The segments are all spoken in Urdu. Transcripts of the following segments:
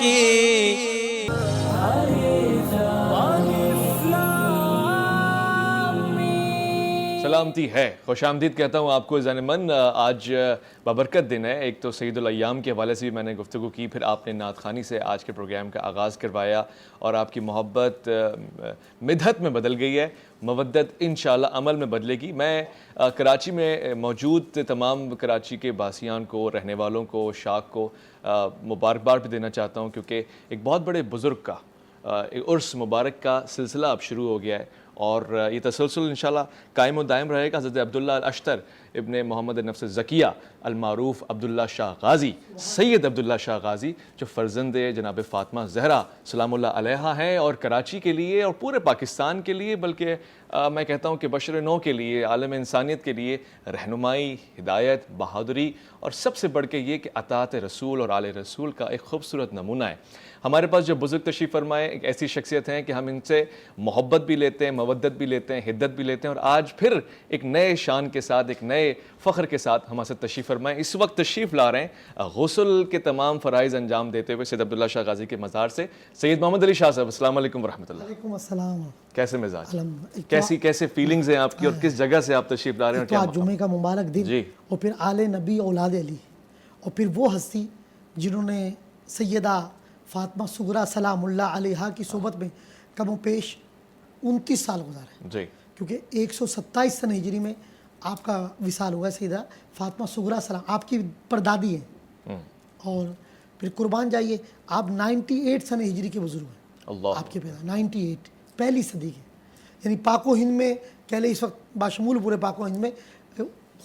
کی سلامتی ہے، خوش آمدید کہتا ہوں آپ کو عزیزان من۔ آج بابرکت دن ہے، ایک تو سید الایام کے حوالے سے بھی میں نے گفتگو کی، پھر آپ نے نعت خوانی سے آج کے پروگرام کا آغاز کروایا اور آپ کی محبت مدحت میں بدل گئی ہے، مودت انشاءاللہ عمل میں بدلے گی۔ میں کراچی میں موجود تمام کراچی کے باسیان کو، رہنے والوں کو، شاخ کو مبارکباد بھی دینا چاہتا ہوں، کیونکہ ایک بہت بڑے بزرگ کا عرس مبارک کا سلسلہ اب شروع ہو گیا ہے اور یہ تسلسل انشاءاللہ قائم و دائم رہے گا۔ حضرت عبداللہ الاشتر ابن محمد نفس زکیہ المعروف عبداللہ شاہ غازی، سید عبداللہ شاہ غازی، جو فرزند جناب فاطمہ زہرا سلام اللہ علیہا ہیں، اور کراچی کے لیے اور پورے پاکستان کے لیے، بلکہ میں کہتا ہوں کہ بشر نو کے لیے، عالم انسانیت کے لیے رہنمائی، ہدایت، بہادری اور سب سے بڑھ کے یہ کہ اطاعت رسول اور آل رسول کا ایک خوبصورت نمونہ ہے۔ ہمارے پاس جو بزرگ تشریف فرمائے ایک ایسی شخصیت ہیں کہ ہم ان سے محبت بھی لیتے ہیں، مودت بھی لیتے ہیں، حدت بھی لیتے ہیں، اور آج پھر ایک نئے شان کے ساتھ، ایک نئے فخر کے ساتھ ہمارے ساتھ تشریف فرمائے۔ اس وقت تشریف لا رہے ہیں غسل کے تمام فرائض انجام دیتے ہوئے سید عبداللہ شاہ غازی کے مزار سے سید محمد علی شاہ صاحب۔ السلام علیکم ورحمۃ اللہ۔ وعلیکم السلام۔ کیسے مزاج، کیسے فیلنگز ہیں آپ کی، اور کس جگہ سے آپ تشریف لا رہے ہیں؟ تو آج جمعے کا مبارک دن، جی، اور پھر آل نبی اولاد علی، اور پھر وہ ہستی جنہوں نے سیدہ فاطمہ صغریٰ سلام اللہ علیہا کی صحبت میں کم و پیش 29 سال گزارے، جی، کیونکہ 127 سن ہجری میں آپ کا وصال ہوا ہے۔ سیدہ فاطمہ صغریٰ سلام آپ کی پردادی ہیں، اور پھر قربان جائیے آپ 98 سن ہجری کے بزرگ ہیں، اللہ آپ کے پیدا 98 پہلی صدی کے، یعنی پاک و ہند میں کہہ لیں اس وقت باشمول پورے پاک و ہند میں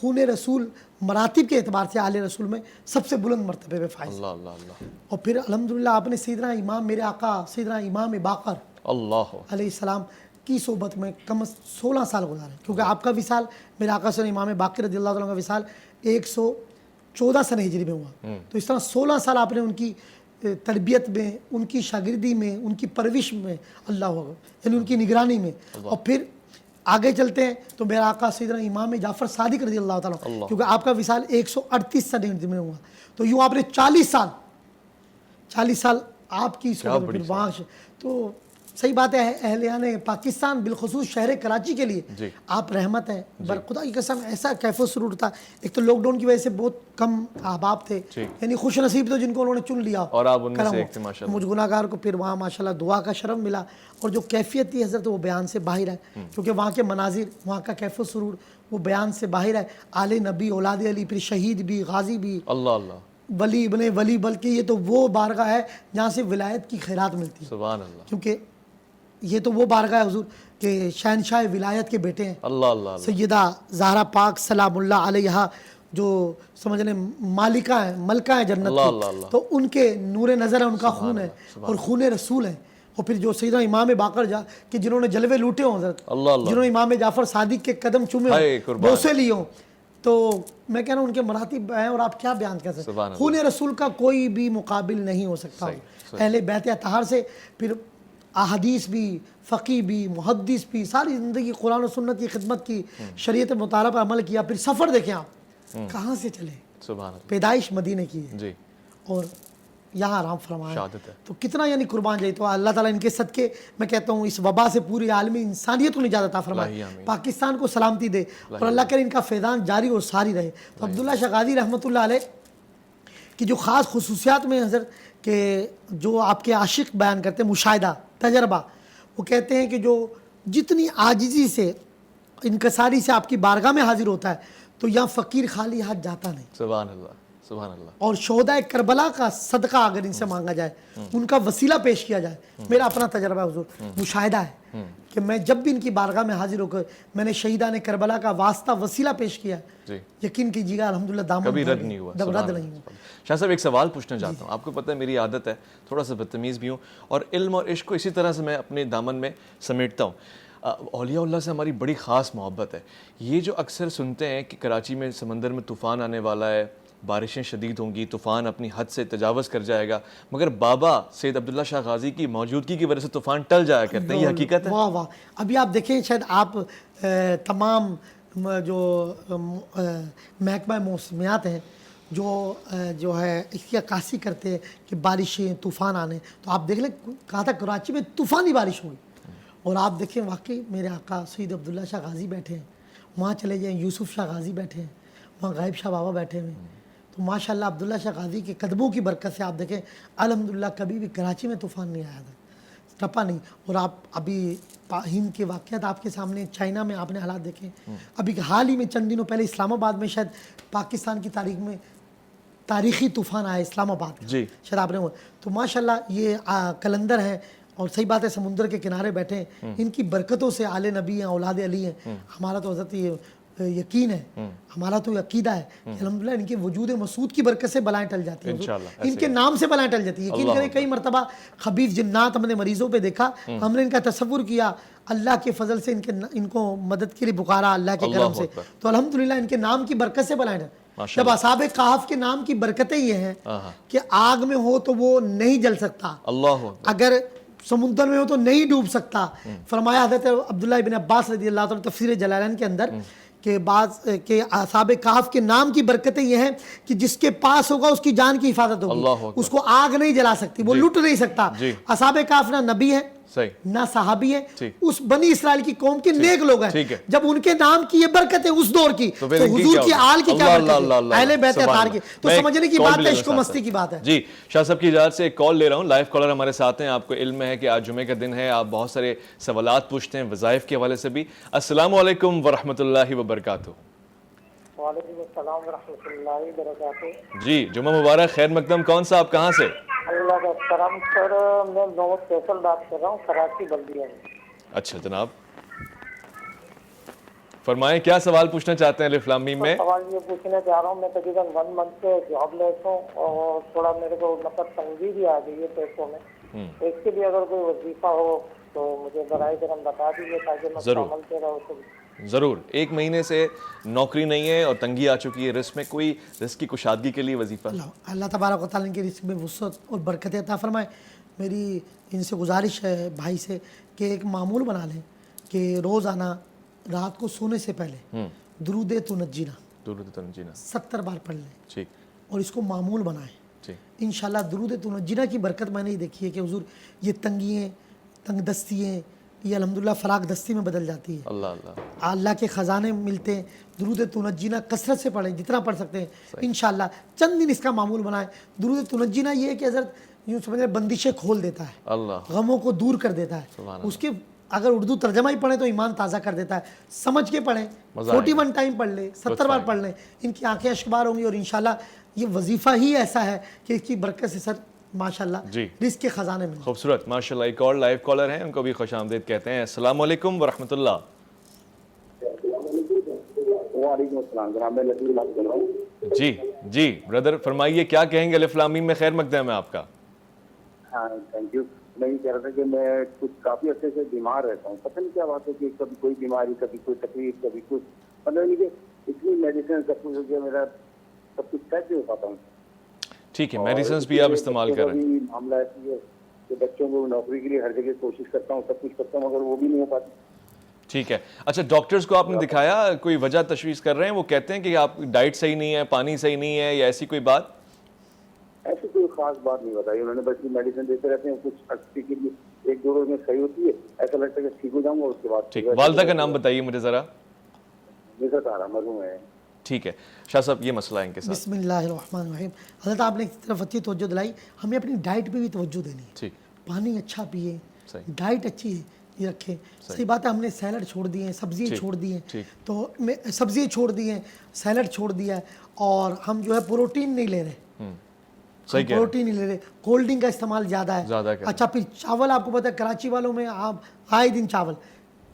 خون رسول مراتب کے اعتبار سے آل رسول میں سب سے بلند مرتبے پہ فائز۔ اللہ اللہ اللہ، اور پھر الحمدللہ آپ نے سیدنا امام میرے آقا سیدنا امام باقر اللہ علیہ السلام کی صحبت میں کم از 16 سال گزارے، کیونکہ آپ کا وصال میرے آقا سے امام باقر رضی اللہ عنہ کا وصال 114 سن ہجری میں ہوا، تو اس طرح 16 سال آپ نے ان کی تربیت میں، ان کی شاگردی میں، ان کی پرورش میں، اللہ اکبر، یعنی ان کی نگرانی میں، اور پھر آگے چلتے ہیں تو میرا آقا سیدنا امام جعفر صادق رضی اللہ تعالیٰ، کیونکہ آپ کا وصال 138 سن ہجری میں ہوا، تو یوں آپ نے 40 سال آپ کی صحبت میں، وہاں تو صحیح بات ہے۔ اہلیان پاکستان بالخصوص شہر کراچی کے لیے آپ رحمت ہیں، خدا کی قسم ایسا کیف و سرور تھا۔ ایک تو لاک ڈاؤن کی وجہ سے بہت کم احباب تھے، یعنی خوش نصیب تو جن کو انہوں نے چن لیا، اور آپ ان میں سے ایک تھے ماشاءاللہ۔ مجھ گناہگار کو پھر وہاں ماشاءاللہ دعا کا شرف ملا، اور جو کیفیت تھی حضرت وہ بیان سے باہر ہے، کیونکہ وہاں کے مناظر، وہاں کا کیف و سرور وہ بیان سے باہر ہے۔ آل نبی اولاد علی، پھر شہید بھی، غازی بھی، اللہ اللہ، ولی ابن ولی، بلکہ یہ تو وہ بارگاہ ہے جہاں سے ولایت کی خیرات ملتی ہے، سبحان اللہ، کیونکہ یہ تو وہ بارگاہ حضور کہ شہنشاہ ولایت کے بیٹے ہیں، اللہ اللہ، سیدہ زہرا پاک سلام اللہ علیہا، جو سمجھ لیں مالکہ ہیں، ملکہ ہیں جنت کی، تو ان کے نور نظر ہے، ان کا خون ہے اور خون رسول ہے۔ اور پھر جو سیدنا امام باقر کہ جنہوں نے جلوے لوٹے ہوں حضرت، جنہوں نے امام جعفر صادق کے قدم چومے ہوں، بوسے لیے ہوں، تو میں کہہ رہا ہوں ان کے مراتب ہیں، اور آپ کیا بیان کر سکتے ہیں۔ خون رسول کا کوئی بھی مقابل نہیں ہو سکتا اہل بیت اطہار سے۔ پھر احادیث بھی، فقی بھی، محدث بھی، ساری زندگی قرآن و سنت کی خدمت کی، شریعت مطالعہ پر عمل کیا۔ پھر سفر دیکھیں آپ کہاں سے چلے، سبحان اللہ، پیدائش مدینے کی ہے جی، اور یہاں آرام فرمایا، شہادت ہے، تو کتنا یعنی قربان جائے۔ تو اللہ تعالیٰ ان کے صدقے میں کہتا ہوں اس وبا سے پوری عالمی انسانیت کو نجات عطا فرمائے، پاکستان کو سلامتی دے، اور اللہ کرے ان کا فیضان جاری اور ساری رہے۔ تو عبداللہ شاہ غازی رحمۃ اللہ علیہ کی جو خاص خصوصیات میں حضرت کہ جو آپ کے عاشق بیان کرتے ہیں، مشاہدہ، تجربہ، وہ کہتے ہیں کہ جو جتنی عاجزی سے، انکساری سے آپ کی بارگاہ میں حاضر ہوتا ہے تو یہاں فقیر خالی ہاتھ جاتا نہیں۔ سبحان اللہ، سبحان اللہ، اور شہداء کربلا کا صدقہ اگر ان سے مانگا جائے، ان کا وسیلہ پیش کیا جائے، میرا اپنا تجربہ حضور مشاہدہ ہے کہ میں جب بھی ان کی بارگاہ میں حاضر ہو کر میں نے شہیدان کربلا کا واسطہ وسیلہ پیش کیا، یقین کیجیے گا الحمدللہ دامن کبھی رد نہیں ہوا، رد نہیں ہوا۔ شاہ صاحب ایک سوال پوچھنا چاہتا ہوں، آپ کو پتہ ہے میری عادت ہے تھوڑا سا بدتمیز بھی ہوں، اور علم اور عشق کو اسی طرح سے میں اپنے دامن میں سمیٹتا ہوں۔ اولیاء اللہ سے ہماری بڑی خاص محبت ہے۔ یہ جو اکثر سنتے ہیں کہ کراچی میں سمندر میں طوفان آنے والا ہے، بارشیں شدید ہوں گی، طوفان اپنی حد سے تجاوز کر جائے گا، مگر بابا سید عبداللہ شاہ غازی کی موجودگی کی وجہ سے طوفان ٹل جایا کرتے ہیں، یہ حقیقت ہے؟ واہ واہ، ابھی آپ دیکھیں شاید آپ تمام جو محکمہ موسمیات ہیں جو ہے اس کی عکاسی کرتے ہیں کہ بارشیں طوفان آنے, تو آپ دیکھ لیں کہا تھا کراچی میں طوفانی بارش ہوئی, اور آپ دیکھیں واقعی میرے آقا سید عبداللہ شاہ غازی بیٹھے ہیں, وہاں چلے جائیں یوسف شاہ غازی بیٹھے ہیں, وہاں غائب شاہ بابا بیٹھے ہوئے ہیں. تو ماشاءاللہ عبداللہ شاہ غازی کے قدموں کی برکت سے آپ دیکھیں الحمدللہ کبھی بھی کراچی میں طوفان نہیں آیا تھا, ٹپا نہیں. اور آپ ابھی ہند کے واقعات آپ کے سامنے, چائنا میں آپ نے حالات دیکھے, ابھی حال ہی میں چند دنوں پہلے اسلام آباد میں شاید پاکستان کی تاریخ میں تاریخی طوفان آیا اسلام آباد کا, جی شاید آپ نے. تو ماشاءاللہ یہ کلندر ہیں, اور صحیح بات ہے سمندر کے کنارے بیٹھے ہیں, ان کی برکتوں سے آل نبی ہیں, اولاد علی ہیں. ہمارا تو حضرت یہ یقین ہے, ہمارا تو عقیدہ ہے کہ الحمدللہ ان کے وجود مسعود کی برکت سے بلائیں ٹل جاتی ہیں, انشاءاللہ ان کے نام سے بلائیں ٹل جاتی ہیں. یقین کریں کئی مرتبہ خبیث جنات ہم نے مریضوں پہ دیکھا, ہم نے ان کا تصور کیا, اللہ کے فضل سے ان کو مدد کے لیے پکارا اللہ کے کرم سے, تو الحمدللہ ان کے نام کی برکت سے بلائیں ٹل. جب اصحاب کہف کے نام کی برکتیں یہ ہیں کہ آگ میں ہو تو وہ نہیں جل سکتا, اگر سمندر میں ہو تو نہیں ڈوب سکتا. فرمایا حضرت عبداللہ ابن عباس رضی اللہ عنہ تفسیر جلالین کے اندر کہ بعض کہ اصحاب کہف کے نام کی برکتیں یہ ہیں کہ جس کے پاس ہوگا اس کی جان کی حفاظت ہوگی, اس کو آگ نہیں جلا سکتی, وہ لٹ نہیں سکتا. اصحاب کہف نہ نبی ہے نہ صحابی ہے, اس بنی اسرائیل کی قوم کے نیک لوگ ہیں. جب ان کے نام کی یہ برکت ہے اس دور کی, تو حضور کی آل کی کیا برکت ہے, اہل بیت اطہار کی. تو سمجھنے کی بات ہے, عشق و مستی کی بات ہے. جی شاہ صاحب کی اجازت سے ایک کال لے رہا ہوں, لائیو کالر ہمارے ساتھ ہیں. آپ کو علم ہے کہ آج جمعے کا دن ہے, آپ بہت سارے سوالات پوچھتے ہیں وظائف کے حوالے سے بھی. السلام علیکم ورحمۃ اللہ وبرکاتہ. وعلیکم السلام ورحمۃ اللہ وبرکاتہ. جی جمعہ مبارک, خیر مقدم. کون صاحب کہاں سے؟ اللہ کا کرم سر, میں محمد فیصل بات کر رہا ہوں کراچی بلدیہ میں. اچھا جناب فرمائیں کیا سوال پوچھنا چاہتے ہیں الف لام میم میں؟ سوال یہ پوچھنا چاہ رہا ہوں, میں تقریباً 1 منتھ سے جاب لیس ہوں, اور تھوڑا میرے کو مطلب تنگی بھی آ گئی ہے پیسوں میں. اس کے لیے اگر کوئی وظیفہ ہو تو مجھے برائے کرم بتا دیجیے تاکہ میں عمل کرا ہو. ضرور. 1 مہینے سے نوکری نہیں ہے اور تنگی آ چکی ہے, رزق میں کوئی رزق کی کشادگی کے لیے وظیفہ؟ اللہ تبارک و تعالیٰ کے رزق میں وسعت اور برکت عطا فرمائے. میری ان سے گزارش ہے بھائی سے کہ ایک معمول بنا لیں کہ روزانہ رات کو سونے سے پہلے درود تنجینا 70 بار پڑھ لیں, اور اس کو معمول بنائیں. انشاءاللہ درود تنجینا کی برکت میں نے ہی دیکھی ہے کہ حضور یہ تنگیاں, تنگ دستیاں, یہ الحمدللہ فراغ دستی میں بدل جاتی ہے. اللہ کے خزانے ملتے ہیں. درود تنجینا کثرت سے پڑھیں, جتنا پڑھ سکتے ہیں. انشاءاللہ چند دن اس کا معمول بنائیں. درود تنجینا یہ ہے کہ حضرت یوں سمجھیں بندشیں کھول دیتا ہے, غموں کو دور کر دیتا ہے. اس کے اگر اردو ترجمہ ہی پڑھیں تو ایمان تازہ کر دیتا ہے. سمجھ کے پڑھیں, 41 ٹائم پڑھ لیں, 70 بار پڑھ لیں, ان کی آنکھیں اشکبار ہوں گی. اور انشاءاللہ یہ وظیفہ ہی ایسا ہے کہ اس کی برکت سے سر ماشاءاللہ رزق کے خزانے میں. خوبصورت ماشاءاللہ. ایک اور لائیو کالر ہیں, ان کو بھی خوش آمدید کہتے ہیں. السلام علیکم ورحمۃ اللہ. وعلیکم السلام جناب, میں لطیف بات کر رہا ہوں. جی بردر فرمائیے کیا کہیں گے الف لام میم میں, خیر مقدم ہے آپ کا. ہاں تھینک یو. میں یہ کہہ رہا تھا کہ میں کچھ کافی عرصے سے بیمار رہتا ہوں, پتہ نہیں کیا بات ہے کہ کبھی کوئی بیماری, کبھی کوئی تکلیف, کبھی کچھ, مطلب نہیں کہ اتنی میڈیسن سب کچھ ہو گیا, میرا سب کچھ سیٹ نہیں ہو پاتا ہوں. ٹھیک ہے, میڈیسنز بھی آپ استعمال کر رہے ہیں. معاملہ ایسی ہے کہ بچوں کو نوکری کے لیے ہر جگہ کوشش کرتا ہوں, سب کچھ کرتا ہوں, مگر وہ بھی نہیں ہو پاتی. ٹھیک ہے. اچھا ڈاکٹرز کو آپ نے دکھایا, کوئی وجہ تشخیص کر رہے ہیں؟ وہ کہتے ہیں کہ آپ ڈائٹ صحیح نہیں ہے, پانی صحیح نہیں ہے, یا ایسی کوئی بات؟ ایسی کوئی خاص بات نہیں بتائی انہوں نے, بس میڈیسن دیتے رہتے ہیں. کچھ عرصے کے لیے 1-2 روز میں صحیح ہوتی ہے, ایسا لگتا ہے کہ ٹھیک ہو جاؤں گا, اس کے بعد. ٹھیک, والدہ کا نام بتائیے مجھے ذرا. نظرت آ رہا مرحوم ہے. ٹھیک ہے شاہ صاحب, یہ مسئلہ ہے ان کے ساتھ. بسم اللہ الرحمن الرحیم. حضرت آپ نے ایک طرف اچھی توجہ دلائی, ہمیں اپنی ڈائٹ پہ بھی توجہ دینی ہے. پانی اچھا پیے, ڈائٹ اچھی رکھیں. صحیح بات ہے, ہم نے سیلڈ چھوڑ دیے ہیں, سبزیاں چھوڑ دی ہیں, تو سبزیاں چھوڑ دی ہیں, سیلڈ چھوڑ دیا ہے, اور ہم جو ہے پروٹین نہیں لے رہے, پروٹین نہیں لے رہے, کولڈ ڈرنک کا استعمال زیادہ ہے. اچھا پھر چاول, آپ کو پتہ ہے کراچی والوں میں آپ آئے دن چاول,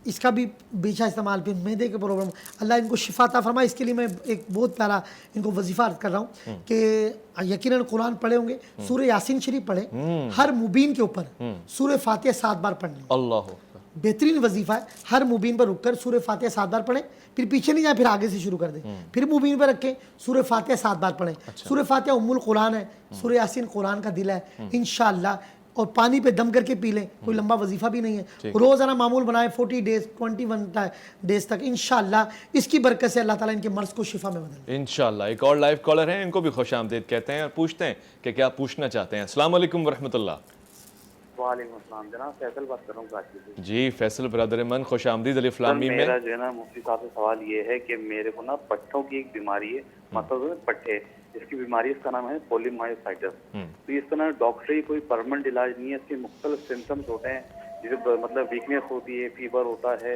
اس کا بھی بیچا استعمال. پھر میدے کے پرابلم, اللہ ان کو شفا عطا فرمائے. اس کے لیے میں ایک بہت پیارا ان کو وظیفہ عرض کر رہا ہوں کہ یقیناً قرآن پڑھے ہوں گے, سورہ یاسین شریف پڑھیں, ہر مبین کے اوپر سورہ فاتحہ 7 بار پڑھیں. اللہ بہترین وظیفہ ہے. ہر مبین پر رک کر سورہ فاتحہ 7 بار پڑھیں, پھر پیچھے نہیں جائیں, پھر آگے سے شروع کر دیں, پھر مبین پر رکھیں, سورہ فاتحہ 7 بار پڑھیں. سورہ فاتحہ ام القرآن ہے, سورہ یاسین قرآن کا دل ہے انشاءاللہ. اور پانی پہ دم کر کے پی لیں, کوئی لمبا وظیفہ بھی نہیں ہے, روزانہ معمول بنائیں 40 ڈیز 21 ڈیز تک, انشاءاللہ اس کی برکت سے اللہ تعالیٰ ان کے مرض کو شفا میں بدل دے. انشاءاللہ. ایک اور لائیو کالر ہیں, ان کو بھی خوش آمدید کہتے ہیں اور پوچھتے ہیں کہ کیا پوچھنا چاہتے ہیں. السلام علیکم ورحمۃ اللہ. وعلیکم السلام جناب, فیصل بات کر رہا ہوں کراچی سے. جی فیصل برادر من, خوش آمدید الف لام میم میں. میرا جو ہے نا مفتی صاحب سے سوال یہ ہے کہ میرے کو نا پٹھوں کی ایک بیماری ہے, مطلب پٹھے, اس کی بیماری, اس کا نام ہے پولیمائسائٹس. تو اس کا نا ڈاکٹری کوئی پرماننٹ علاج نہیں ہے, اس کے مختلف سمٹمس ہوتے ہیں, جیسے مطلب ویکنیس ہوتی ہے, فیور ہوتا ہے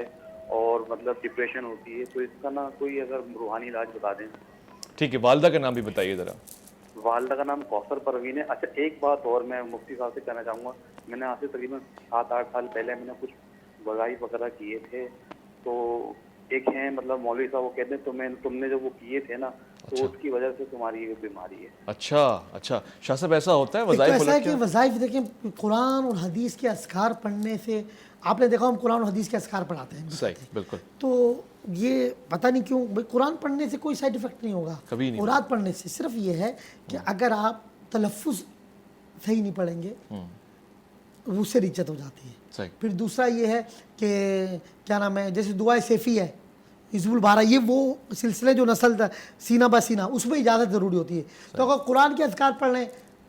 اور مطلب ڈپریشن ہوتی ہے. تو اس کا نا کوئی اگر روحانی علاج بتا دیں. ٹھیک ہے, والدہ کا نام بھی بتائیے ذرا. والدہ کا نام کوثر پروین ہے. اچھا ایک بات اور میں مفتی صاحب سے کہنا چاہوں گا, میں نے آج سے تقریباً 7-8 سال پہلے میں نے کچھ وظائف وغیرہ کیے تھے. تو ایک ہیں مطلب مولوی صاحب, وہ کہتے ہیں تم نے جو وہ کیے تھے نا, تو اس کی وجہ سے تمہاری یہ بیماری ہے. اچھا شاہ صاحب ایسا ہوتا ہے ایک تو وظائف ایسا ہے الگ کہ کیا؟ وظائف دیکھیں, قرآن اور حدیث کے اذکار پڑھنے سے, آپ نے دیکھا ہم قرآن اور حدیث کے اذکار پڑھاتے ہیں, صحیح بالکل. تو یہ پتہ نہیں کیوں بھائی قرآن پڑھنے سے کوئی سائیڈ ایفیکٹ نہیں ہوگا, کبھی نہیں. قرآن پڑھنے سے صرف یہ ہے کہ اگر آپ تلفظ صحیح نہیں پڑھیں گے اس سے رچت ہو جاتی ہے. صحیح. پھر دوسرا یہ ہے کہ کیا نام ہے, جیسے دعائے سیفی ہے, حزب البارہ, یہ وہ سلسلے جو نسل سینہ بہ سینہ, اس میں اجازت ضروری ہوتی ہے. تو اگر قرآن کے اذکار پڑھ لیں,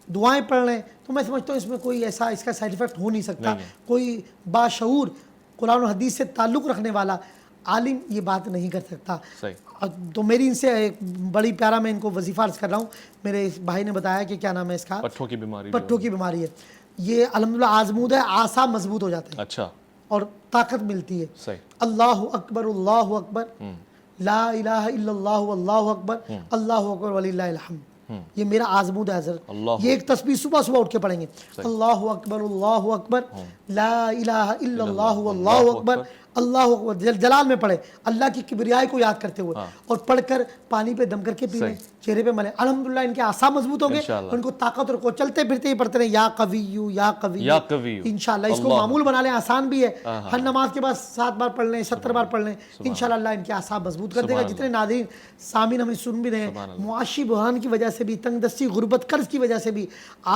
دعائیں پڑھ لیں, تو میں سمجھتا ہوں اس میں کوئی ایسا اس کا سائیڈ ایفیکٹ ہو نہیں سکتا. کوئی باشعور قرآن و حدیث سے تعلق رکھنے والا عالم یہ بات نہیں کر سکتا. تو میری ان سے ایک بڑی پیارا میں ان کو وظیفہ عرض کر رہا ہوں, میرے اس بھائی نے بتایا کہ کیا نام ہے اس کا, پٹھوں کی بیماری. پٹھوں کی بیماری ہے. یہ الحمدللہ آزمود ہے, اعصاب مضبوط ہو جاتے ہیں. اچھا. اور طاقت ملتی ہے. صحیح. اللہ اکبر لا الہ الا اللہ واللہ اکبر اللہ اکبر وللہ الحمد, یہ میرا آزمود ہے حضرت. یہ ایک تسبیح صبح اٹھ کے پڑھیں گے, اللہ اکبر لا الہ الا اللہ واللہ اکبر اللہ اکبر, جلال میں پڑھے, اللہ کی کبریائی کو یاد کرتے ہوئے, اور پڑھ کر پانی پہ دم کر کے پینے, چہرے پہ ملے. الحمدللہ ان کے اعصاب مضبوط ہوں گے, ان کو طاقت اور چلتے پھرتے ہی پڑھتے رہے یا قویو یا قویو. انشاءاللہ اس کو معمول بنا لیں, آسان بھی ہے. ہر نماز کے بعد 7 بار پڑھ لیں, 70 بار پڑھ لیں, انشاءاللہ اللہ ان کے اعصاب مضبوط کر دے گا. جتنے ناظرین سامعین ہمیں سن بھی رہے ہیں, معاشی بحران کی وجہ سے بھی, تنگ دستی, غربت, قرض کی وجہ سے بھی,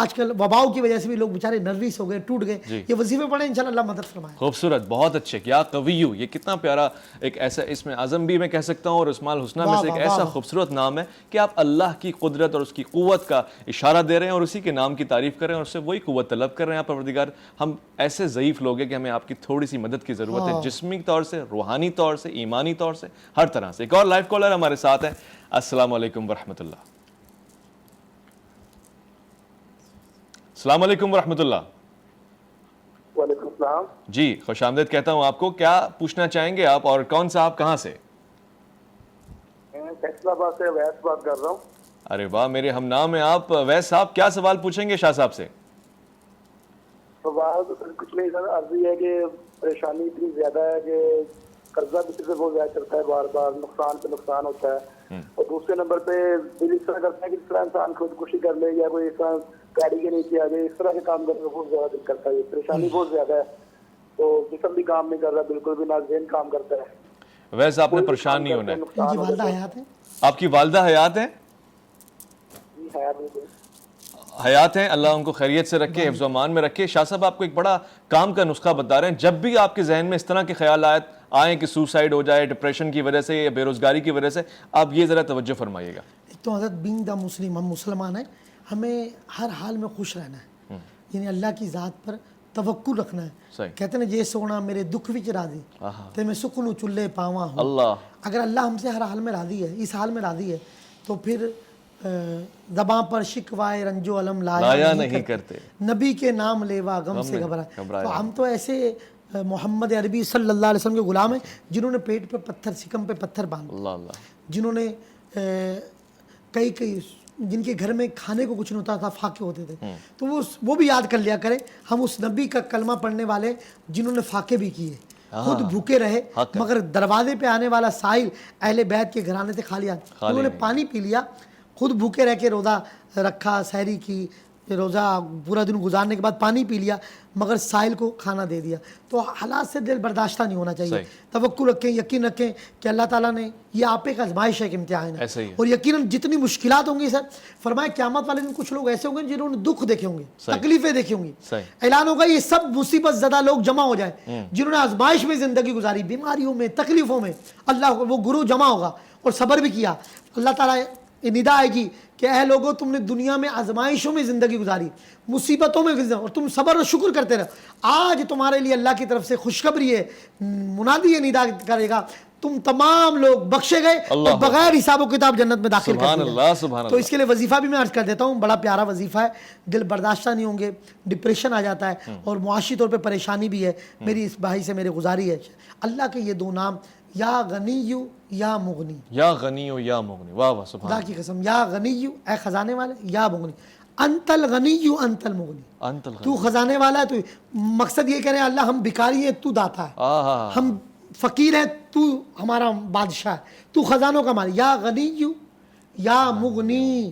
آج کل وباؤں کی وجہ سے بھی لوگ بیچارے نروس ہو گئے, ٹوٹ گئے, یہ وظیفے پڑھیں انشاءاللہ اللہ مدد فرمائے. خوبصورت, بہت اچھے. یا قویو, یہ کتنا پیارا ایک ایسا اس میں اعظم بھی میں کہہ سکتا ہوں, اور اسماء الحسنہ میں سے ایک ایسا خوبصورت نام ہے کہ آپ اللہ کی قدرت اور اس کی قوت کا اشارہ دے رہے ہیں اور اسی کے نام کی تعریف کر رہے ہیں اور اس سے وہی قوت طلب کر رہے ہیں. پروردگار, ہم ایسے ضعیف لوگ ہیں کہ ہمیں آپ کی تھوڑی سی مدد کی ضرورت ہے, جسمی طور سے, روحانی طور سے, ایمانی طور سے, ہر طرح سے. ایک اور لائیو کالر ہمارے ساتھ ہیں. السلام علیکم ورحمۃ اللہ. السلام علیکم ورحمۃ اللہ. وعلیکم السلام. جی خوش آمدید کہتا ہوں آپ کو. کیا پوچھنا چاہیں گے آپ, اور کون سا آپ کہاں سے؟ میں فیصل آباد سے ویس بات کر رہا ہوں. ارے واہ, میرے ہم نام ہیں آپ. ویس صاحب کیا سوال پوچھیں گے شاہ صاحب سے؟ سوال کچھ نہیں سر, عرض یہ ہے کہ پریشانی اتنی زیادہ ہے کہ قرضہ بھی سے بہت زیادہ چلتا ہے, بار بار نقصان پہ نقصان ہوتا ہے. اور دوسرے نمبر پہ دل اس طرح کرتا ہے کہ اس طرح انسان خودکشی کر لے یا کوئی اس طرح گاڑی کے نیچے آ جائے, اس طرح کے کام کرنے میں بہت زیادہ دل کرتا ہے. پریشانی بہت زیادہ ہے, تو جسم بھی کام نہیں کر رہا بالکل بھی, نہ ذہن کام کرتا ہے. ویسے آپ نے پریشان نہیں ہونا ہے. ان کی والدہ حیات ہیں؟ آپ کی والدہ حیات ہیں؟ حیات ہیں, اللہ ان کو خیریت سے رکھے, حفظ و امان میں رکھے. شاہ صاحب آپ کو ایک بڑا کام کا نسخہ بتا رہے ہیں. جب بھی آپ کے ذہن میں اس طرح کے خیالات آئیں کہ سوسائڈ ہو جائے ڈپریشن کی وجہ سے یا بے روزگاری کی وجہ سے, آپ یہ ذرا توجہ فرمائیے گا. ایک تو حضرت بینگ دا مسلم, ہم مسلمان ہیں, ہمیں ہر حال میں خوش رہنا ہے, یعنی اللہ کی ذات پر توکل رکھنا ہے. کہتے ہیں جے سونا میرے دکھ وچ راضی تے میں سکھ نو چلے پاواں ہوں. اللہ, اگر اللہ ہم سے ہر حال میں راضی ہے, اس حال میں راضی ہے, تو پھر زباں پر شکوائے رنج و علم لایا نہیں کرتے, نبی کے نام لیوا غم سے گھبرائے. تو ہم تو ایسے محمد عربی صلی اللہ علیہ وسلم کے غلام ہیں جنہوں نے پیٹ پہ پتھر, سکم پہ پتھر باندھا, جنہوں نے کئی جن کے گھر میں کھانے کو کچھ نہیں ہوتا تھا, فاقے ہوتے تھے. تو وہ بھی یاد کر لیا کریں. ہم اس نبی کا کلمہ پڑھنے والے جنہوں نے فاقے بھی کیے, خود بھوکے رہے مگر دروازے پہ آنے والا سائل اہل بیت کے گھرانے سے خالی آتے, انہوں نے پانی پی لیا, خود بھوکے رہ کے روزہ رکھا, سحری کی, یہ روزہ پورا دن گزارنے کے بعد پانی پی لیا مگر سائل کو کھانا دے دیا. تو حالات سے دل برداشتہ نہیں ہونا چاہیے. توقع رکھیں, یقین رکھیں کہ اللہ تعالیٰ نے یہ آپ ایک آزمائش ہے, کہ امتحان ہے. اور یقیناً جتنی مشکلات ہوں گی سر, فرمائے قیامت والے دن کچھ لوگ ایسے ہوں گے جنہوں نے دکھ دیکھے ہوں گے, تکلیفیں دیکھی ہوں گی. اعلان ہوگا یہ سب مصیبت زدہ لوگ جمع ہو جائیں جنہوں نے آزمائش میں زندگی گزاری, بیماریوں میں, تکلیفوں میں. اللہ وہ گروہ جمع ہوگا اور صبر بھی کیا. اللہ تعالیٰ ندا آئے گی کہ اے لوگوں تم نے دنیا میں آزمائشوں میں زندگی گزاری, مصیبتوں میں گزرا, اور تم صبر اور شکر کرتے رہو. آج تمہارے لیے اللہ کی طرف سے خوشخبری ہے, منادی یہ ندا کرے گا, تم تمام لوگ بخشے گئے اور بغیر حساب و کتاب جنت میں داخل کر دیا. تو اس کے لیے وظیفہ بھی میں عرض کر دیتا ہوں, بڑا پیارا وظیفہ ہے. دل برداشتہ نہیں ہوں گے, ڈپریشن آ جاتا ہے اور معاشی طور پہ پریشانی بھی ہے. میری اس بھائی سے میری گزاری ہے, اللہ کے یہ دو نام, یا غنیو یا مغنی, یا غنیو یا مغنی, واہ واہ سبحان خدا کی قسم, یا غنیو اے خزانے والے, یا مغنی, انت الغنیو انت المغنی, تو خزانے والا ہے. تو مقصد یہ کہہ رہے ہیں اللہ ہم بھکاری ہیں, تو داتا ہے, ہم فقیر ہیں, تو ہمارا بادشاہ ہے, تو خزانوں کا مالک. یا غنیو یا مغنی,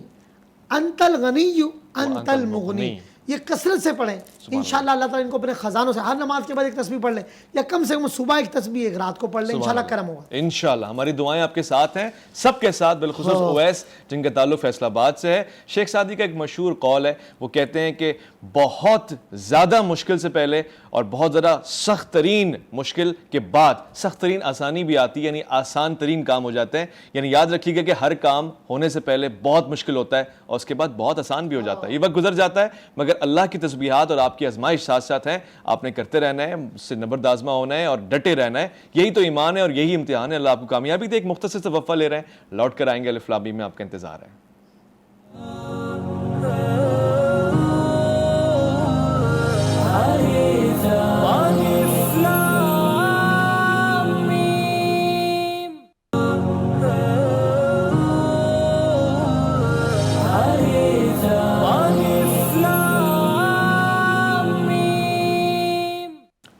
انت الغنیو انت المغنی. یہ کثرت سے پڑھیں انشاءاللہ اللہ تعالیٰ ان کو اپنے خزانوں سے, ہر نماز کے بعد ایک تسبیح پڑھ لیں, یا کم سے کم صبح ایک تسبیح ایک رات کو پڑھ لیں, انشاءاللہ کرم ہوگا. انشاءاللہ ہماری دعائیں آپ کے ساتھ ہیں, سب کے ساتھ, بالخصوص اویس جن کا تعلق فیصل آباد سے ہے. شیخ سعدی کا ایک مشہور قول ہے, وہ کہتے ہیں کہ بہت زیادہ مشکل سے پہلے اور بہت زیادہ سخت ترین مشکل کے بعد سخت ترین آسانی بھی آتی ہے, یعنی آسان ترین کام ہو جاتے ہیں. یعنی یاد رکھیے گا کہ ہر کام ہونے سے پہلے بہت مشکل ہوتا ہے اور اس کے بعد بہت آسان بھی ہو جاتا ہے. یہ وقت گزر جاتا ہے مگر اللہ کی تسبیحات اور آپ کی آزمائش ساتھ ساتھ ہیں, آپ نے کرتے رہنا ہے, اس سے نبرد آزما ہونا ہے اور ڈٹے رہنا ہے. یہی تو ایمان ہے اور یہی امتحان ہے. اللہ آپ کو کامیابی دے. ایک مختصر سے وقفہ لے رہے ہیں, لوٹ کر آئیں گے. الف لام میم میں آپ کا انتظار ہے.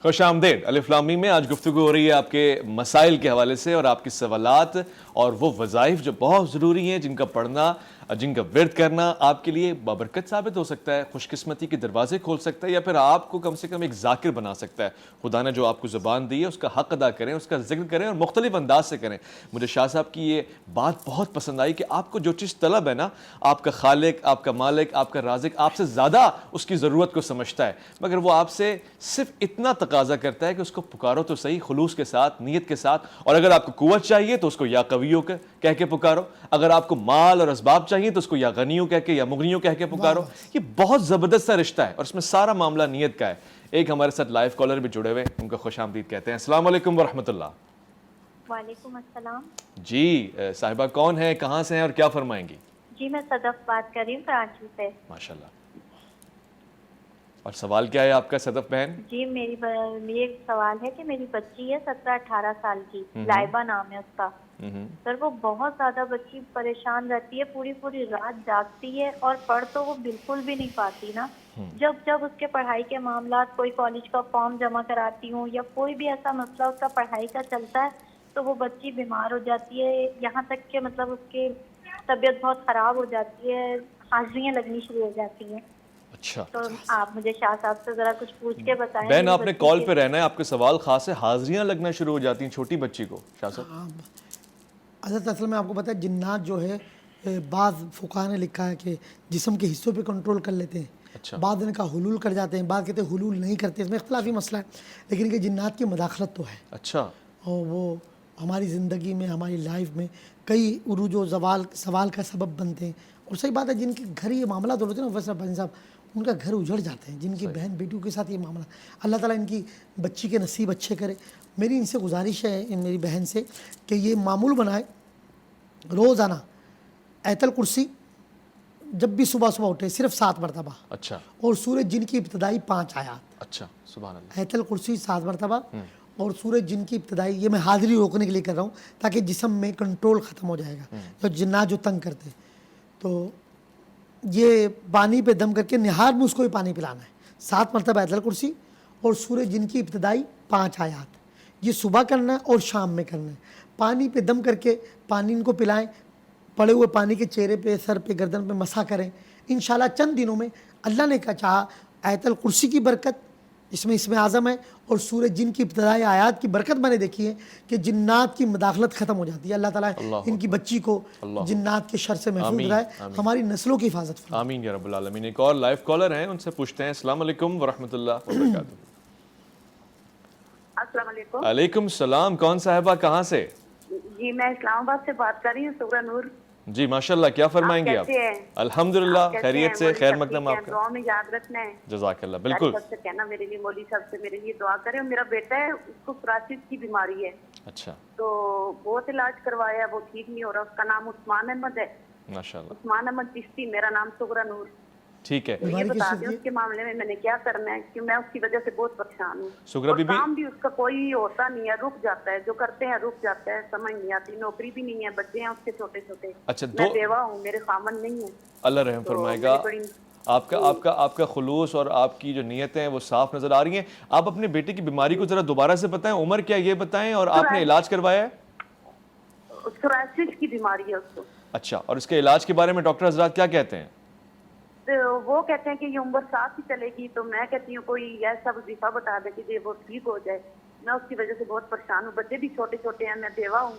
خوش آمدید. الف لام میم میں آج گفتگو ہو رہی ہے آپ کے مسائل کے حوالے سے اور آپ کے سوالات اور وہ وظائف جو بہت ضروری ہیں, جن کا پڑھنا, جن کا ورد کرنا آپ کے لیے بابرکت ثابت ہو سکتا ہے, خوش قسمتی کے دروازے کھول سکتا ہے, یا پھر آپ کو کم سے کم ایک ذاکر بنا سکتا ہے. خدا نے جو آپ کو زبان دی ہے اس کا حق ادا کریں, اس کا ذکر کریں اور مختلف انداز سے کریں. مجھے شاہ صاحب کی یہ بات بہت پسند آئی کہ آپ کو جو چیز طلب ہے نا, آپ کا خالق, آپ کا مالک, آپ کا رازق آپ سے زیادہ اس کی ضرورت کو سمجھتا ہے, مگر وہ آپ سے صرف اتنا تقاضا کرتا ہے کہ اس کو پکارو تو صحیح, خلوص کے ساتھ, نیت کے ساتھ. اور اگر آپ کو قوت چاہیے تو اس کو یا قویوں کہہ کے پکارو, اگر آپ کو مال اور اسباب چاہیے تو اس کو یا غنیوں کہہ کے یا مغنیوں کہہ کے پکارو. یہ بہت زبردست سا رشتہ ہے اور اس میں سارا معاملہ نیت کا ہے. ایک ہمارے ساتھ لائیو کالر بھی جڑے ہوئے, ان کو خوش آمدید کہتے ہیں. السلام علیکم ورحمۃ اللہ. وعلیکم السلام. جی صاحبہ کون ہے, کہاں سے ہیں اور کیا فرمائیں گی؟ جی میں صدف بات کر رہی ہوں کراچی سے. ماشاءاللہ. اور سوال کیا ہے آپ کا صدف بہن؟ جی میری ایک سوال ہے کہ میری بچی ہے 17-18 سال کی, لائبہ نام ہے اس کا. سر وہ بہت زیادہ بچی پریشان رہتی ہے, پوری رات جاگتی ہے اور پڑھ تو وہ بالکل بھی نہیں پاتی نا. جب اس کے پڑھائی کے معاملات, کوئی کالج کا فارم جمع کراتی ہوں یا کوئی بھی ایسا مسئلہ اس کا پڑھائی کا چلتا ہے تو وہ بچی بیمار ہو جاتی ہے, یہاں تک کہ مطلب اس کی طبیعت بہت خراب ہو جاتی ہے, حاضریاں لگنی شروع ہو جاتی ہیں. اچھا, تو آپ مجھے شاہ صاحب سے ذرا کچھ پوچھ کے بتائیں. بہن آپ نے کال پہ رہنا ہے, آپ کے سوال خاص ہے, حاضریاں لگنا شروع ہو جاتی ہیں چھوٹی بچی کو. شاہ صاحب حضرت اصل میں آپ کو پتہ ہے جنات جو ہے, بعض فقہاء نے لکھا ہے کہ جسم کے حصوں پہ کنٹرول کر لیتے ہیں, بعض ان کا حلول کر جاتے ہیں, بعض کہتے ہیں حلول نہیں کرتے. اس میں اختلافی مسئلہ ہے, لیکن کہ جنات کی مداخلت تو ہے. اچھا, اور وہ ہماری زندگی میں, ہماری لائف میں کئی عروج و سوال کا سبب بنتے ہیں. اور صحیح بات ہے, جن کے گھر یہ معاملات ہوتے ہیں نا ویسا بھائی صاحب, ان کا گھر اجڑ جاتے ہیں. جن کی بہن بیٹیوں کے ساتھ یہ معاملہ, اللہ تعالیٰ ان کی بچی کے نصیب اچھے کرے. میری ان سے گزارش ہے, میری بہن سے, کہ یہ معمول بنائے روزانہ آیت الکرسی جب بھی صبح اٹھے صرف 7 مرتبہ. اچھا, اور سورہ جن کی ابتدائی 5 آیات. اچھا, سبحان اللہ. آیت الکرسی 7 مرتبہ اور سورہ جن کی ابتدائی, یہ میں حاضری روکنے کے لیے کر رہا ہوں تاکہ جسم میں کنٹرول ختم ہو جائے گا, جو جنات جو تنگ کرتے. تو یہ پانی پہ دم کر کے نہار میں اس کو بھی پانی پلانا ہے. 7 مرتبہ آیت الکرسی اور سورہ جن کی ابتدائی 5 آیات, یہ صبح کرنا ہے اور شام میں کرنا ہے. پانی پہ دم کر کے پانی ان کو پلائیں, پڑے ہوئے پانی کے چہرے پہ, سر پہ, گردن پہ مسا کریں. انشاءاللہ چند دنوں میں اللہ نے کیا چاہا آیت الکرسی کی برکت اس میں اسم اعظم ہے اور سورہ جن کی ابتدائی آیات کی برکت میں نے دیکھی ہے کہ جنات کی مداخلت ختم ہو جاتی ہے. اللہ تعالیٰ ان کی بچی کو جنات کے شر سے محفوظ رہے, ہماری نسلوں کی حفاظت فرمائے. آمین یا رب العالمین. ایک اور لائیو کالر ہیں, ان سے پوچھتے ہیں. السلام علیکم ورحمۃ اللہ وبرکاتہ. السلام علیکم. علیکم السلام. کون صاحبہ, کہاں سے؟ جی میں اسلام آباد سے بات کر رہی ہوں, سغرا نور. جی ماشاءاللہ, کیا فرمائیں گے آپ؟ کیسے ہیں؟ الحمدللہ خیریت سے, خیر مقدم آپ کا. دعا میں یاد رکھنا ہے. جزاک اللہ. بالکل سب سے کہنا میرے لیے, مولوی صاحب سے میرے لیے دعا کریں. اور میرا بیٹا ہے, اس کو فراست کی بیماری ہے. اچھا. تو بہت علاج کروایا, وہ ٹھیک نہیں ہو رہا. اس کا نام عثمان احمد ہے. ماشاءاللہ. عثمان احمد چشتی, میرا نام سغرا نور. ٹھیک ہے. یہ بتا دیں اس کے معاملے میں نے کیا کرنا ہے, کہ میں اس کی وجہ سے بہت پریشان ہوں. سغرا اور بی بی, کام بھی اس کا کوئی ہوتا نہیں ہے, رک جاتا ہے. جو کرتے ہیں رک جاتا ہے, سمجھ نہیں آتی. نوکری بھی نہیں ہے, بچے ہیں اس کے چھوٹے چھوٹے. اچھا میں بیوہ ہوں, میرے خامن نہیں ہے. اللہ رحم فرمائے گا. آپ کا خلوص اور آپ کی جو نیتیں ہیں وہ صاف نظر آ رہی ہیں. آپ اپنے بیٹے کی بیماری کو ذرا دوبارہ سے بتائیں, عمر کیا یہ بتائیں, اور آپ نے علاج کروایا ہے؟ سورائسس کی بیماری ہے اس کو. اچھا, اور اس کے علاج کے بارے میں ڈاکٹر حضرات کیا کہتے ہیں؟ وہ کہتے ہیں کہ یہ عمر ساتھ ہی چلے گی. تو میں کہتی ہوں کوئی ایسا وظیفہ بتا دے کہ وہ ٹھیک ہو جائے. میں اس کی وجہ سے بہت پریشان ہوں, بچے بھی چھوٹے چھوٹے ہیں, میں بیوہ ہوں.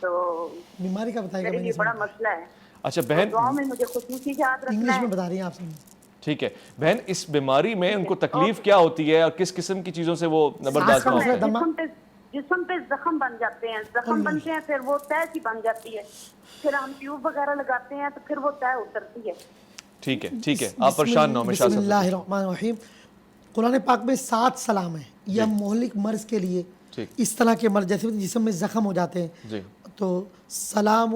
تو بیماری کا بتائیے گا, میرے لیے بڑا مسئلہ ہے. اچھا بہن, دعاؤں میں مجھے خصوصی یاد رکھنا انگلش ہے. میں بتا رہی ہیں آپ سے. ٹھیک ہے بہن, اس بیماری میں ان کو تکلیف کیا ہوتی ہے اور کس قسم کی چیزوں سے وہ برداشت نہ ہوتے ہیں؟ جسم پہ زخم بن جاتے ہیں, زخم بنتے ہیں, پھر وہ تہ سی بن جاتی ہے. پھر ہم ٹیوب وغیرہ لگاتے ہیں تو پھر وہ تہ اترتی ہے. ٹھیک ہے ٹھیک ہے, آپ پریشان نہ ہوں. بسم اللہ الرحمن الرحیم. قرآن پاک میں 7 سلام ہیں یا مہلک مرض کے لیے. اس طرح کے مرض جیسے جسم میں زخم ہو جاتے ہیں تو سلام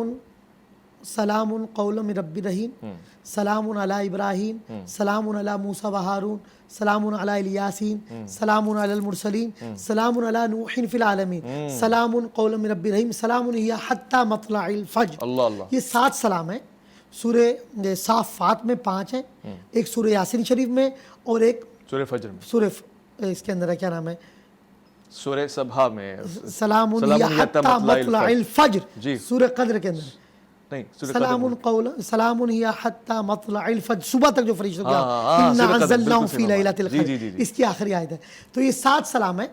قول من رب رحیم, سلام علی ابراہیم, سلام علی موسیٰ و ہارون, سلام علی الیاسین, سلام علی المرسلین, سلام علی نوح فی العالمین, سلام قول من رب رحیم, سلام ہی حتی مطلع الفجر. یہ 7 سلام ہیں. سورہ صافات میں 5 ہیں, ایک سورہ یاسین شریف میں اور ایک سورہ فجر میں, سورہ اس کے اندر ہے کیا نام ہے, سورہ صبح میں سلام ہی حتی مطلع الفجر, سورہ قدر کے اندر سلام ہی حتی مطلع الفجر, صبح تک جو فرشتوں کیا انا انزلناہ فی لیلۃ القدر, اس کی آخری آیت ہے. تو یہ 7 سلام ہیں,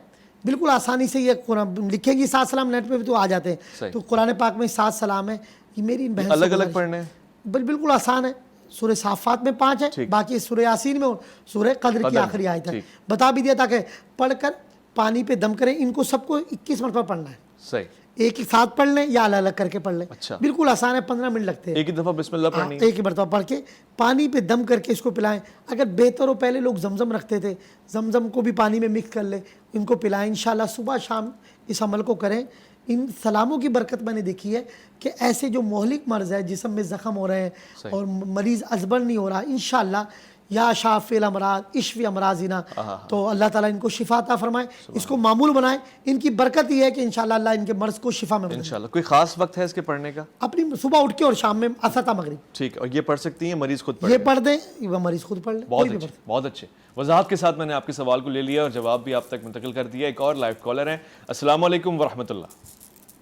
بالکل آسانی سے یہ قرآن لکھیں گی 7 سلام, نیٹ پہ بھی تو آ جاتے ہیں. تو قرآن پاک میں 7 سلام ہیں. یہ میری بہن الگ الگ پڑھنے ہیں, بالکل آسان ہے. سورہ صافات میں 5 ہیں, باقی سورہ یاسین میں اور سورہ قدر کی آخری آیت ہے. بتا بھی دیا تاکہ پڑھ کر پانی پہ دم کریں. ان کو سب کو 21 مرتبہ پڑھنا ہے. صحیح, ایک ہی ساتھ پڑھ لیں یا الگ الگ کر کے پڑھ لیں. بالکل آسان ہے, 15 منٹ لگتے ہیں. ایک ہی دفعہ بسم اللہ پڑھنی ہے, ایک ہی مرتبہ پڑھ کے پانی پہ دم کر کے اس کو پلائیں. اگر بہتر ہو پہلے لوگ زمزم رکھتے تھے, زمزم کو بھی پانی میں مکس کر لیں, ان کو پلائیں. انشاءاللہ صبح شام اس عمل کو کریں. ان سلاموں کی برکت میں نے دیکھی ہے کہ ایسے جو مہلک مرض ہے, جسم میں زخم ہو رہے ہیں اور مریض ازبر نہیں ہو رہا, انشاءاللہ یا شافی الامراض اشفی امراضنا, تو اللہ تعالیٰ ان کو شفا عطا فرمائے. اس کو معمول بنائیں. ان کی برکت یہ ہے کہ انشاءاللہ اللہ ان کے مرض کو شفا میں بدلے. انشاءاللہ. کوئی خاص وقت ہے اس کے پڑھنے کا؟ اپنی صبح اٹھ کے اور شام میں عصر تا مغرب. ٹھیک, اور یہ پڑھ سکتی ہیں, مریض خود پڑھ یہ پڑھ دیں, وہ مریض خود پڑھ لیں. بہت اچھے, بہت اچھے. وضاحت کے ساتھ میں نے آپ کے سوال کو لے لیا اور جواب بھی آپ تک منتقل کر دیا. ایک اور لائیو کالر ہیں. السلام علیکم ورحمۃ اللہ.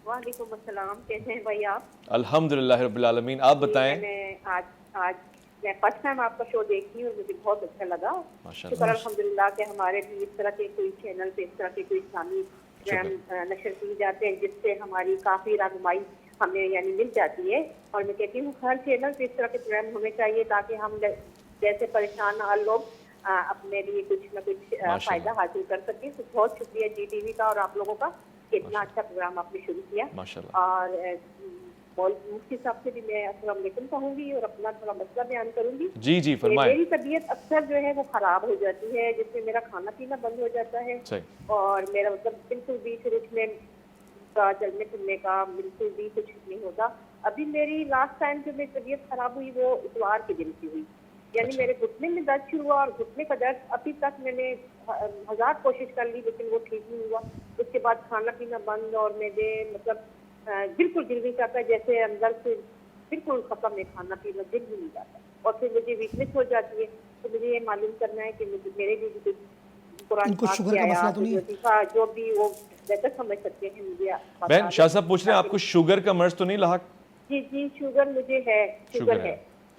وعلیکم السلام, کیسے ہیں بھائی آپ؟ الحمدللہ رب العالمین. آپ بتائیں. میں فرسٹ ٹائم آپ کا شو دیکھی ہوں, مجھے بہت اچھا لگا. شکر الحمدللہ کہ ہمارے بھی اس طرح کے کوئی چینل پہ اس طرح کے کوئی اسلامی پروگرام نشر کیے جاتے ہیں جس سے ہماری کافی رہنمائی ہمیں یعنی مل جاتی ہے. اور میں کہتی ہوں ہر چینل پہ اس طرح کے پروگرام ہونے چاہیے تاکہ ہم جیسے پریشان لوگ اپنے لیے کچھ نہ کچھ فائدہ حاصل کر سکیں. تو بہت شکریہ جی ٹی وی کا اور آپ لوگوں کا کہ اتنا اچھا پروگرام آپ نے شروع کیا. اور مفتی صاحب سے بھی میں السلام علیکم کہوں گی اور اپنا تھوڑا مسئلہ بیان کروں گی. جی جی فرمائیں. میری طبیعت اکثر جو ہے وہ خراب ہو جاتی ہے, جس میں میرا کھانا پینا بند ہو جاتا ہے اور میرا مطلب بالکل بھی پھر اٹھنے کا چلنے پھرنے کا بالکل بھی کچھ نہیں ہوتا. ابھی میری لاسٹ ٹائم جو میری طبیعت خراب ہوئی وہ اتوار کے دن کی ہوئی, یعنی میرے گھٹنے میں درد شروع ہوا اور گھٹنے کا درد ابھی تک میں نے 1000 کوشش کر لی لیکن وہ ٹھیک نہیں ہوا. اس کے بعد کھانا پینا بند اور میرے مطلب بالکل دل نہیں چاہتا, جیسے اندر سے بالکل ختم ہے کھانا پینا, دل بھی نہیں چاہتا اور پھر مجھے ویکنیس ہو جاتی ہے. تو مجھے یہ معلوم کرنا ہے کہ میرے لیے بھی قرآن جو بھی وہ بہتر سمجھ سکتے ہیں. مجھے بہن شاہ صاحب پوچھ رہے ہیں آپ کو شوگر کا مرض تو نہیں لاحق؟ جی جی شوگر مجھے ہے, شوگر ہے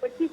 25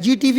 GTV